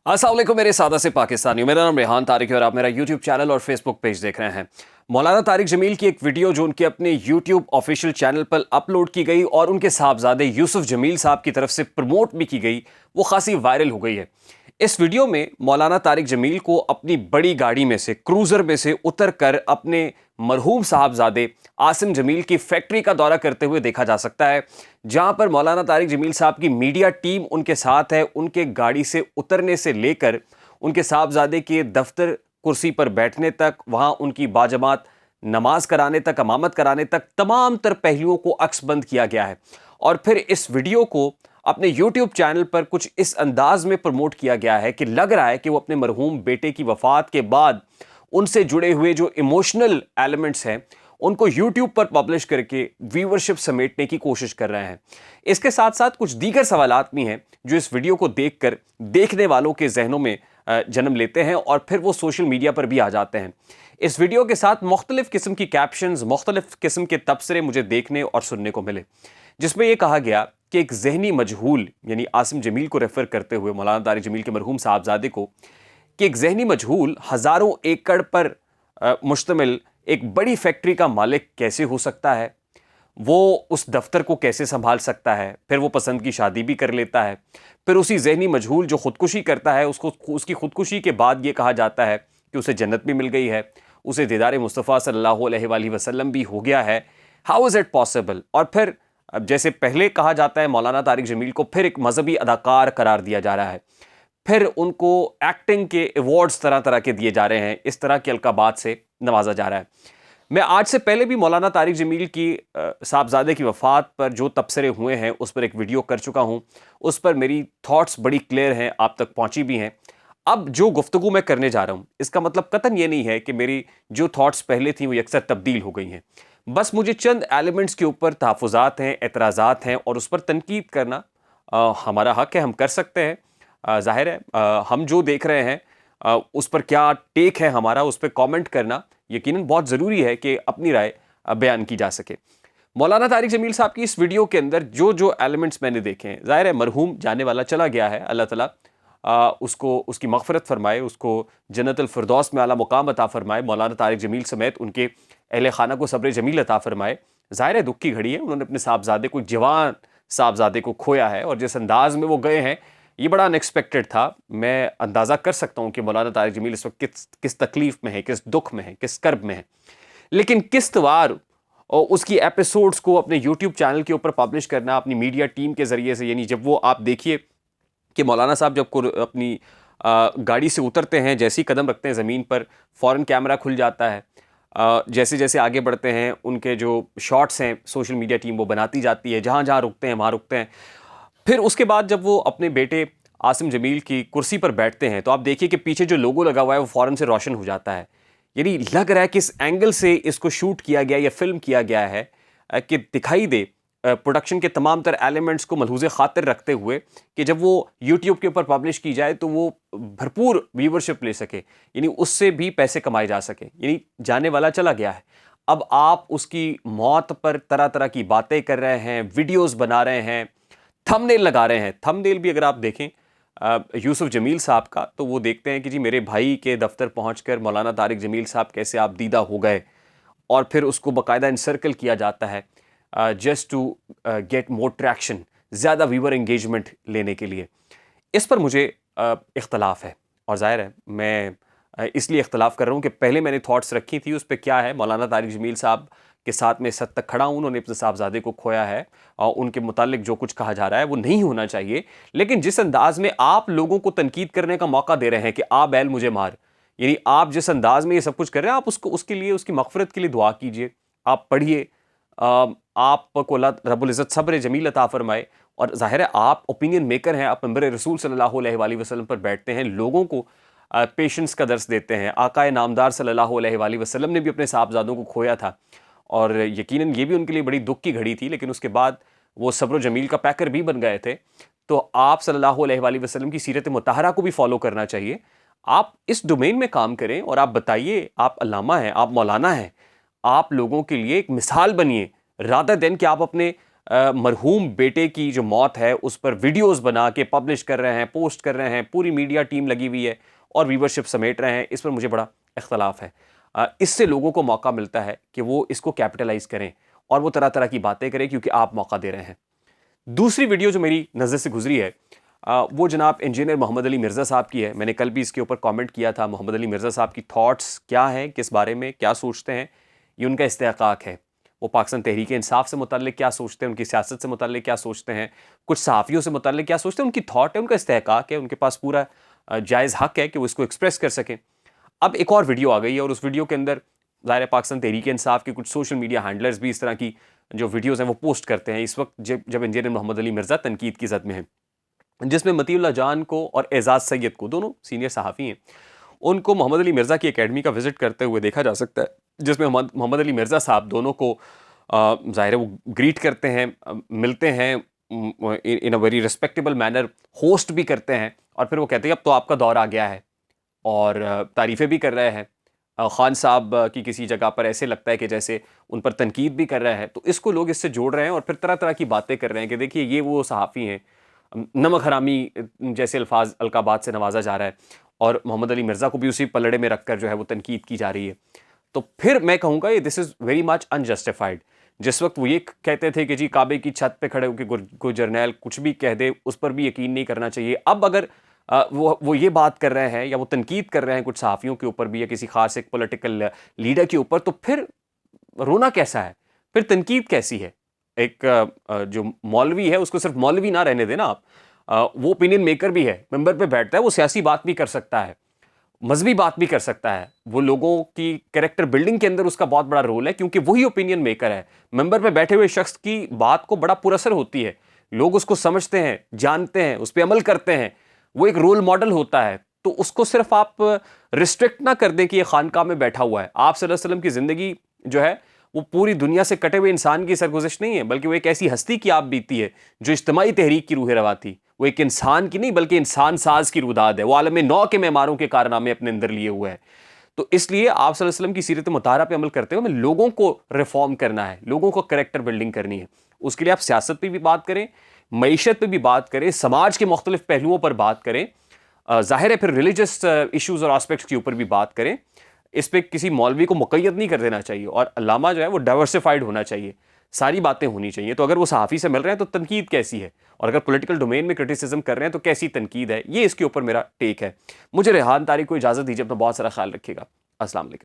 अस्सलाम वालेकुम मेरे सादा से पाकिस्तानियों। मेरा नाम रेहान तारिक है और आप मेरा यूट्यूब चैनल और फेसबुक पेज देख रहे हैं। मौलाना तारिक जमील की एक वीडियो जो उनके अपने यूट्यूब ऑफिशियल चैनल पर अपलोड की गई और उनके साहबजादे यूसुफ जमील साहब की तरफ से प्रमोट भी की गई, वो खासी वायरल हो गई है। इस वीडियो में मौलाना तारिक जमील को अपनी बड़ी गाड़ी में से, क्रूज़र में से उतर कर अपने मरहूम साहबजादे आसिम जमील की फैक्ट्री का दौरा करते हुए देखा जा सकता है, जहां पर मौलाना तारिक जमील साहब की मीडिया टीम उनके साथ है। उनके गाड़ी से उतरने से लेकर उनके साहबजादे के दफ्तर कुर्सी पर बैठने तक, वहां उनकी बाजमात नमाज कराने तक, अमामत कराने तक, तमाम तर पहलुओं को अक्सबंद किया गया है। और फिर इस वीडियो को अपने यूट्यूब चैनल पर कुछ इस अंदाज में प्रमोट किया गया है कि लग रहा है कि वो अपने मरहूम बेटे की वफात के बाद उनसे जुड़े हुए जो इमोशनल एलिमेंट्स हैं उनको यूट्यूब पर पब्लिश करके व्यूअरशिप समेटने की कोशिश कर रहे हैं। इसके साथ साथ कुछ दीगर सवालात भी हैं जो इस वीडियो को देखकर देखने वालों के जहनों में जन्म लेते हैं और फिर वो सोशल मीडिया पर भी आ जाते हैं। इस वीडियो के साथ मुख्तलिफ किस्म की कैप्शंस, मुख्तलिफ किस्म के तबसरे मुझे देखने और सुनने को मिले, जिसमें यह कहा गया कि एक जहनी मजहूल, यानी आसिम जमील को रेफर करते हुए मौलाना तारिक जमील के मरहूम साहबजादे को, कि एक जहनी मजहूल हज़ारों एकड़ पर मुश्तमिल एक बड़ी फैक्ट्री का मालिक कैसे हो सकता है, वो उस दफ्तर को कैसे संभाल सकता है, फिर वो पसंद की शादी भी कर लेता है, फिर उसी जहनी मजहूल जो खुदकुशी करता है उसको, उसकी खुदकुशी के बाद ये कहा जाता है कि उसे जन्नत भी मिल गई है, उसे दीदार मुस्तफ़ा सल्लल्लाहु अलैहि वसल्लम भी हो गया है। How is it possible? और फिर अब जैसे पहले कहा जाता है मौलाना तारिक जमील को फिर एक मजहबी अदाकार करार दिया जा रहा है, फिर उनको एक्टिंग के अवार्ड्स तरह तरह के दिए जा रहे हैं, इस तरह के अलकाबात से नवाजा जा रहा है। मैं आज से पहले भी मौलाना तारिक जमील की साहबजादे की वफ़ात पर जो तबसरे हुए हैं उस पर एक वीडियो कर चुका हूँ। उस पर मेरी थॉट्स बड़ी क्लियर हैं, आप तक पहुँची भी हैं। अब जो गुफ्तगू मैं करने जा रहा हूँ इसका मतलब कतन ये नहीं है कि मेरी जो थॉट्स पहले थी वो यकसर तब्दील हो गई हैं। बस मुझे चंद एलिमेंट्स के ऊपर तहफ़्फ़ुज़ात हैं, एतराज़ात हैं और उस पर तनकीद करना हमारा हक़ है, हम कर सकते हैं। ज़ाहिर है हम जो देख रहे हैं उस पर क्या टेक है हमारा, उस पर कमेंट करना यकीनन बहुत ज़रूरी है कि अपनी राय बयान की जा सके। मौलाना तारिक जमील साहब की इस वीडियो के अंदर जो जो एलिमेंट्स मैंने देखे हैं, ज़ाहिर है मरहूम जाने वाला चला गया है, अल्लाह ताला उसको उसकी मग़फ़िरत फ़रमाए, उसको जन्नतुल फ़िरदौस में आला मुक़ाम अता फ़रमाए, मौलाना तारिक जमील समेत उनके अहले ख़ाना को सब्र जमील अता फ़रमाए। ज़ाहिर है दुख की घड़ी है, उन्होंने अपने साहबजादे को, जवान साहबजादे को खोया है और जिस अंदाज़ में वो गए हैं ये बड़ा अनएक्सपेक्टेड था। मैं अंदाज़ा कर सकता हूँ कि मौलाना तारिक जमील इस वक्त किस तकलीफ़ में है, किस दुख में है, किस कर्ब में है। लेकिन किस्तवार और उसकी एपिसोड्स को अपने यूट्यूब चैनल के ऊपर पब्लिश करना अपनी मीडिया टीम के ज़रिए से, यानी जब वो आप देखिए कि मौलाना साहब जब अपनी गाड़ी से उतरते हैं, जैसे ही कदम रखते हैं ज़मीन पर फ़ौरन कैमरा खुल जाता है। जैसे जैसे आगे बढ़ते हैं उनके जो शॉट्स हैं सोशल मीडिया टीम वो बनाती जाती है, जहाँ जहाँ रुकते हैं वहाँ रुकते हैं। फिर उसके बाद जब वो अपने बेटे आसिम जमील की कुर्सी पर बैठते हैं तो आप देखिए कि पीछे जो लोगो लगा हुआ है वो फ़ौरन से रोशन हो जाता है। यानी लग रहा है कि इस एंगल से इसको शूट किया गया या फिल्म किया गया है कि दिखाई दे प्रोडक्शन के तमाम तर एलिमेंट्स को मलहूज़े ख़ातिर रखते हुए कि जब वो यूट्यूब के ऊपर पब्लिश की जाए तो वो भरपूर व्यूवरशिप ले सके, यानी उससे भी पैसे कमाए जा सके। यानी जाने वाला चला गया है, अब आप उसकी मौत पर तरह तरह की बातें कर रहे हैं, वीडियोज़ बना रहे हैं, थंबनेल लगा रहे हैं। थंबनेल भी अगर आप देखें यूसुफ जमील साहब का तो वो देखते हैं कि जी मेरे भाई के दफ्तर पहुंचकर मौलाना तारिक जमील साहब कैसे आप दीदा हो गए, और फिर उसको बाकायदा इनसर्कल किया जाता है just to get more traction, ज़्यादा व्यूअर एंगेजमेंट लेने के लिए। इस पर मुझे इख्तलाफ है और ज़ाहिर है मैं इसलिए इख्तलाफ कर रहा हूँ कि पहले मैंने थॉट्स रखी थी उस पर क्या है। मौलाना तारिक जमील साहब के साथ में इस हद तक खड़ा हूँ, उन्होंने अपने साहबजादे को खोया है और उनके मुतालिक जो कुछ कहा जा रहा है वो नहीं होना चाहिए। लेकिन जिस अंदाज में आप लोगों को तनकीद करने का मौका दे रहे हैं कि आ बैल मुझे मार, यानी आप जिस अंदाज में ये सब कुछ कर रहे हैं, आप उसको उसके लिए, उसकी मग़फ़िरत के लिए दुआ कीजिए, आप पढ़िए, आपको अल्लाह रब्बुल इज़्ज़त सब्र जमील अता फ़रमाए। और ज़ाहिर है आप ओपिनियन मेकर हैं, आप मेंबर रसूल सल्लल्लाहु अलैहि वसल्लम पर बैठते हैं, लोगों को पेशेंस का दर्स देते हैं। आकाए नामदार सल्लल्लाहु अलैहि वसल्लम ने भी अपने साहबजादों को खोया था और यकीनन ये भी उनके लिए बड़ी दुख की घड़ी थी, लेकिन उसके बाद वो सब्र जमील का पैकर भी बन गए थे। तो आप सल्लल्लाहु अलैहि वसल्लम की सीरत मुतहरा को भी फॉलो करना चाहिए। आप इस डोमेन में काम करें और आप बताइए, आप अल्लामा हैं, आप मौलाना हैं, आप लोगों के लिए एक मिसाल बनिए, रादर देन कि आप अपने مرحوم بیٹے کی جو موت ہے اس پر ویڈیوز بنا کے پبلش کر رہے ہیں، پوسٹ کر رہے ہیں، پوری میڈیا ٹیم لگی ہوئی ہے اور ویورشپ سمیٹ رہے ہیں، اس پر مجھے بڑا اختلاف ہے۔ اس سے لوگوں کو موقع ملتا ہے کہ وہ اس کو کیپٹلائز کریں اور وہ طرح طرح کی باتیں کریں کیونکہ آپ موقع دے رہے ہیں۔ دوسری ویڈیو جو میری نظر سے گزری ہے وہ جناب انجینئر محمد علی مرزا صاحب کی ہے۔ میں نے کل بھی اس کے اوپر کامنٹ کیا تھا۔ محمد علی مرزا صاحب کی تھاٹس کیا ہیں، کس بارے میں کیا سوچتے ہیں، یہ ان کا استحقاق ہے۔ وہ پاکستان تحریک انصاف سے متعلق کیا سوچتے ہیں، ان کی سیاست سے متعلق کیا سوچتے ہیں، کچھ صحافیوں سے متعلق کیا سوچتے ہیں، ان کی تھاٹ ہے، ان کا استحقاق ہے، ان کے پاس پورا جائز حق ہے کہ وہ اس کو ایکسپریس کر سکیں۔ اب ایک اور ویڈیو آ گئی ہے اور اس ویڈیو کے اندر ظاہر پاکستان تحریک انصاف کے کچھ سوشل میڈیا ہینڈلرز بھی اس طرح کی جو ویڈیوز ہیں وہ پوسٹ کرتے ہیں اس وقت جب انجینئر محمد علی مرزا تنقید کی زد میں ہیں، جس میں مطیع اللہ جان کو اور اعزاز سید کو، دونوں سینئر صحافی ہیں، ان کو محمد علی مرزا کی اکیڈمی کا وزٹ کرتے ہوئے دیکھا جا سکتا ہے، جس میں محمد علی مرزا صاحب دونوں کو ظاہر ہے وہ گریٹ کرتے ہیں، ملتے ہیں in a very respectable manner, host بھی کرتے ہیں اور پھر وہ کہتے ہیں اب تو آپ کا دور آ گیا ہے، اور تعریفیں بھی کر رہے ہیں۔ خان صاحب کی کسی جگہ پر ایسے لگتا ہے کہ جیسے ان پر تنقید بھی کر رہے ہیں، تو اس کو لوگ اس سے جوڑ رہے ہیں اور پھر طرح طرح کی باتیں کر رہے ہیں کہ دیکھیے یہ وہ صحافی ہیں، نمک حرامی جیسے الفاظ القابات سے نوازا جا رہا ہے اور محمد علی مرزا کو بھی اسی پلڑے میں رکھ کر جو ہے وہ تنقید کی جا رہی ہے۔ تو پھر میں کہوں گا یہ دس از ویری مچ انجسٹیفائڈ۔ جس وقت وہ یہ کہتے تھے کہ جی کعبے کی چھت پہ کھڑے ہو کے کوئی جرنیل کچھ بھی کہہ دے اس پر بھی یقین نہیں کرنا چاہیے، اب اگر وہ یہ بات کر رہے ہیں یا وہ تنقید کر رہے ہیں کچھ صحافیوں کے اوپر بھی یا کسی خاص ایک پولیٹیکل لیڈر کے اوپر، تو پھر رونا کیسا ہے، پھر تنقید کیسی ہے؟ ایک جو مولوی ہے اس کو صرف مولوی نہ رہنے دینا آپ، وہ اوپینین میکر بھی ہے، ممبر پہ بیٹھتا ہے، وہ سیاسی بات بھی کر سکتا ہے، مذہبی بات بھی کر سکتا ہے، وہ لوگوں کی کریکٹر بلڈنگ کے اندر اس کا بہت بڑا رول ہے کیونکہ وہی اوپینین میکر ہے۔ ممبر پہ بیٹھے ہوئے شخص کی بات کو بڑا پر اثر ہوتی ہے، لوگ اس کو سمجھتے ہیں، جانتے ہیں، اس پہ عمل کرتے ہیں، وہ ایک رول ماڈل ہوتا ہے۔ تو اس کو صرف آپ ریسٹرکٹ نہ کر دیں کہ یہ خانقاہ میں بیٹھا ہوا ہے۔ آپ صلی اللہ علیہ وسلم کی زندگی جو ہے وہ پوری دنیا سے کٹے ہوئے انسان کی سرگزشت نہیں ہے، بلکہ وہ ایک ایسی ہستی کی آپ بیتی ہے جو اجتماعی تحریک کی روح رواں تھی۔ وہ ایک انسان کی نہیں بلکہ انسان ساز کی روداد ہے، وہ عالم نو کے معماروں کے کارنامے اپنے اندر لیے ہوئے ہے۔ تو اس لیے آپ صلی اللہ علیہ وسلم کی سیرت مطہرہ پہ عمل کرتے ہوئے ہمیں لوگوں کو ریفارم کرنا ہے، لوگوں کو کریکٹر بلڈنگ کرنی ہے۔ اس کے لیے آپ سیاست پہ بھی بات کریں، معیشت پہ بھی بات کریں، سماج کے مختلف پہلوؤں پر بات کریں، ظاہر ہے پھر ریلیجس ایشوز اور آسپیکٹس کے اوپر بھی بات کریں۔ اس پہ کسی مولوی کو مقید نہیں کر دینا چاہیے اور علامہ جو ہے وہ ڈائیورسفائڈ ہونا چاہیے، ساری باتیں ہونی چاہیے۔ تو اگر وہ صحافی سے مل رہے ہیں تو تنقید کیسی ہے، اور اگر پولیٹیکل ڈومین میں کرٹیسزم کر رہے ہیں تو کیسی تنقید ہے، یہ اس کے اوپر میرا ٹیک ہے۔ مجھے ریحان طارق کو اجازت دیجیے، اپنا بہت سارا خیال رکھیے گا۔ السلام علیکم۔